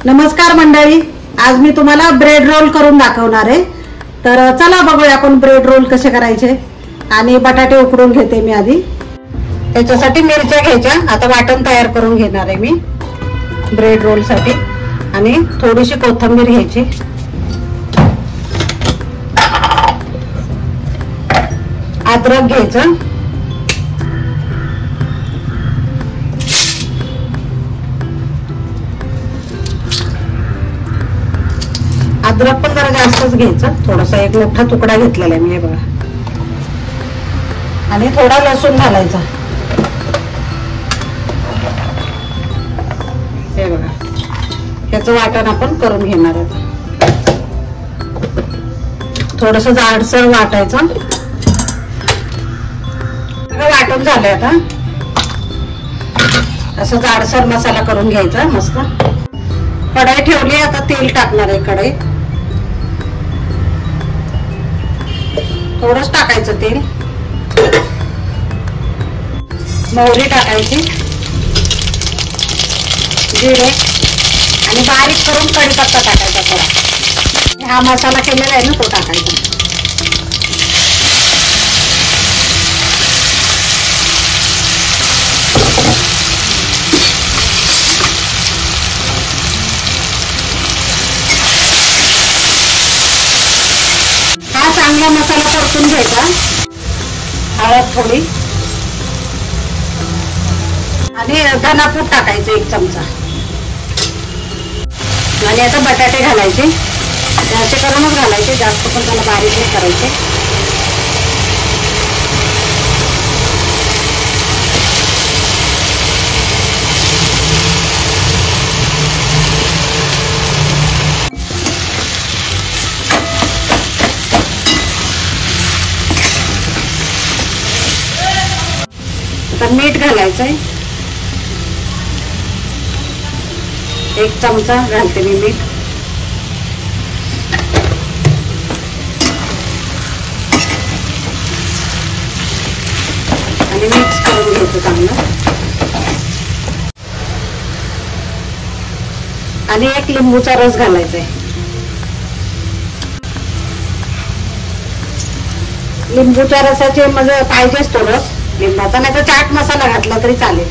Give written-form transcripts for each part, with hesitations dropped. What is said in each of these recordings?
नमस्कार मंडळी, आज मी तुम्हाला ब्रेड रोल करून दाखवणार आहे। तर चला बघूया आपण ब्रेड रोल कसे करायचे। आणि बटाटे उकडून घेते मी आधी। त्याच्यासाठी मिरच्या घ्यायच्या। आता वाटण तयार करून घेणार आहे मी ब्रेड रोल साठी। आणि थोडीशी कोथिंबीर घ्यायची। अद्रक घ्यायचं। अद्रक पण जरा जास्तच घ्यायचं, थोडासा एक मोठा तुकडा घेतलेला आहे मी, हे बघा। आणि थोडा लसूण घालायचा, हे बघा। याचं वाटण आपण करून घेणार आहोत। थोडस जाडसर वाटायचं। वाटून झालंय आता। असं जाडसर मसाला करून घ्यायचा मस्त। कढई ठेवली, आता तेल टाकणार आहे कढईत। थोडंच टाकायचं तेल। मोहरी टाकायची, जिरे आणि बारीक करून कढीपत्ता टाकायचा थोडा। हा मसाला केलेला आहे ना, तो टाकायचा। हा चांगला मसाला परतून घ्यायचा। हळद थोडी आणि धनापूड टाकायचं 1 चमचा। आणि आता बटाटे घालायचे, असे करूनच घालायचे, जास्त पण त्याला बारीक नाही करायचे। आता मीठ घालायचंय, 1 चमचा घालते मी मीठ। आणि मिक्स करून घ्यायचं चांगलं। आणि 1 लिंबूचा रस घालायचा आहे। लिंबूच्या रसाचे म्हणजे पाहिजेच तो रस लिंबाचा, नाही तर चाट मसाला घातला तरी चालेल।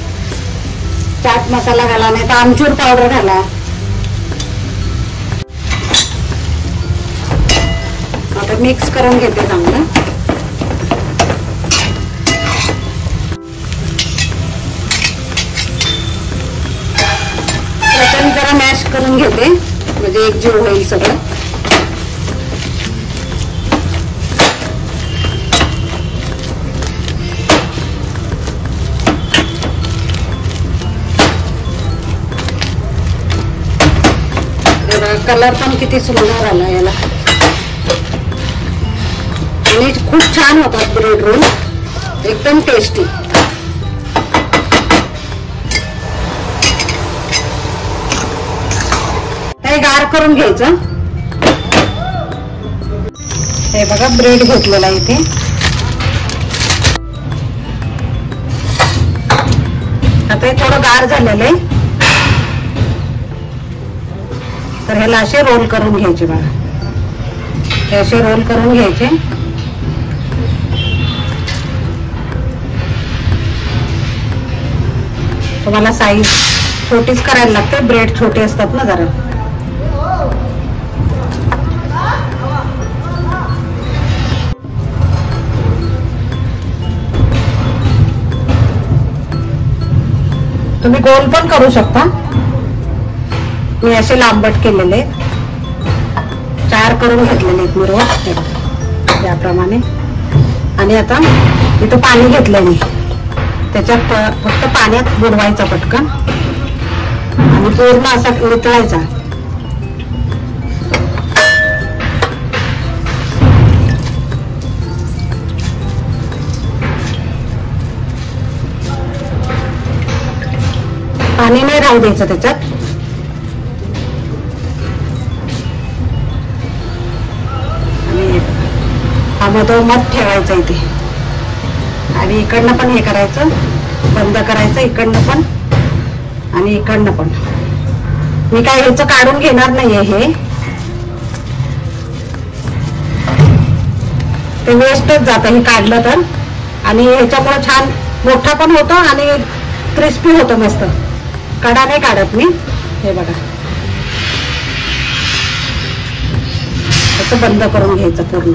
चाट मसाला घाला, नाही तर आमचूर पावडर घाला। आता मिक्स करून घेते चांगलं। चटणी जरा मॅश करून घेते, म्हणजे एकजीव होईल सगळं। कलर पण किती सुंदर आला याला। आणि खूप छान होतात ब्रेड रोल, एकदम टेस्टी। हे गार करून घ्यायचं। हे बघा ब्रेड घेतलेला इथे। आता हे थोडं गार झालेलं आहे, तर ह्याला असे रोल करून घ्यायचे बघा। हे असे रोल करून घ्यायचे। तुम्हाला साईज छोटीच करायला लागते, ब्रेड छोटे असतात ना जरा। तुम्ही गोल पण करू शकता, मी असे लांबट केलेले 4 करून घेतलेले आहेत मी रोल याप्रमाणे। आणि आता इथं पाणी घेतलंय मी, त्याच्यात फक्त पाण्यात बुडवायचा पटकन आणि पूर्ण असा वितळायचा। पाणी नाही राहू द्यायचं त्याच्यात। हा मधोमध ठेवायचा इथे। आणि इकडनं पण हे करायचं, बंद करायचं इकडनं पण आणि इकडनं पण। मी काय ह्याचं काढून घेणार नाहीये, हे ते वेस्टच जातं हे काढलं तर. आणि ह्याच्यामुळे छान मोठा पण होतो आणि क्रिस्पी होतो मस्त. कडा नाही काढत मी. हे बघा असं बंद करून घ्यायचं पूर्ण.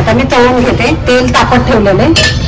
आता मी तळून घेते. तेल तापत ठेवलेलं आहे.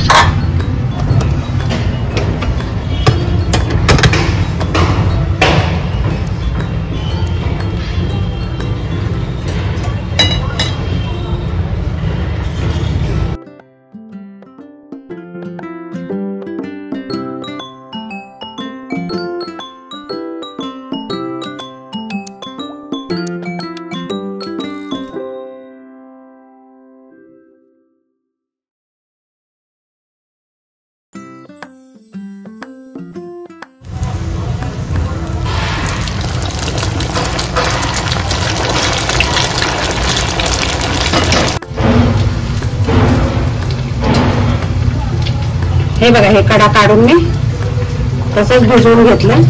हे बघा हे कडा काढून मी तसंच भिजवून घेतलं.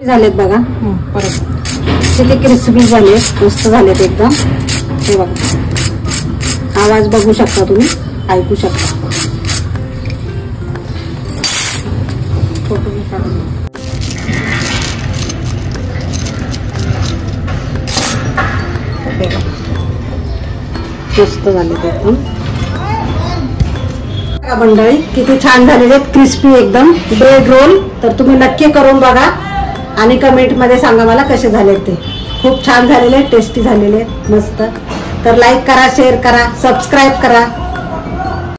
झालेत बघा. परत किती क्रिस्पी झालेत, मस्त झालेत एकदम. हे बघा आवाज बघू शकता तुम्ही, ऐकू शकता. मस्त झालेत एकदम. मंडळी किती छान झालेले आहेत, क्रिस्पी एकदम ब्रेड रोल. तर तुम्ही नक्की करून बघा आणि कमेंट मध्ये सांगा मला कसे झाले ते. खूप छान झालेले, टेस्टी झालेले मस्त. तर लाईक करा, शेअर करा, सबस्क्राईब करा.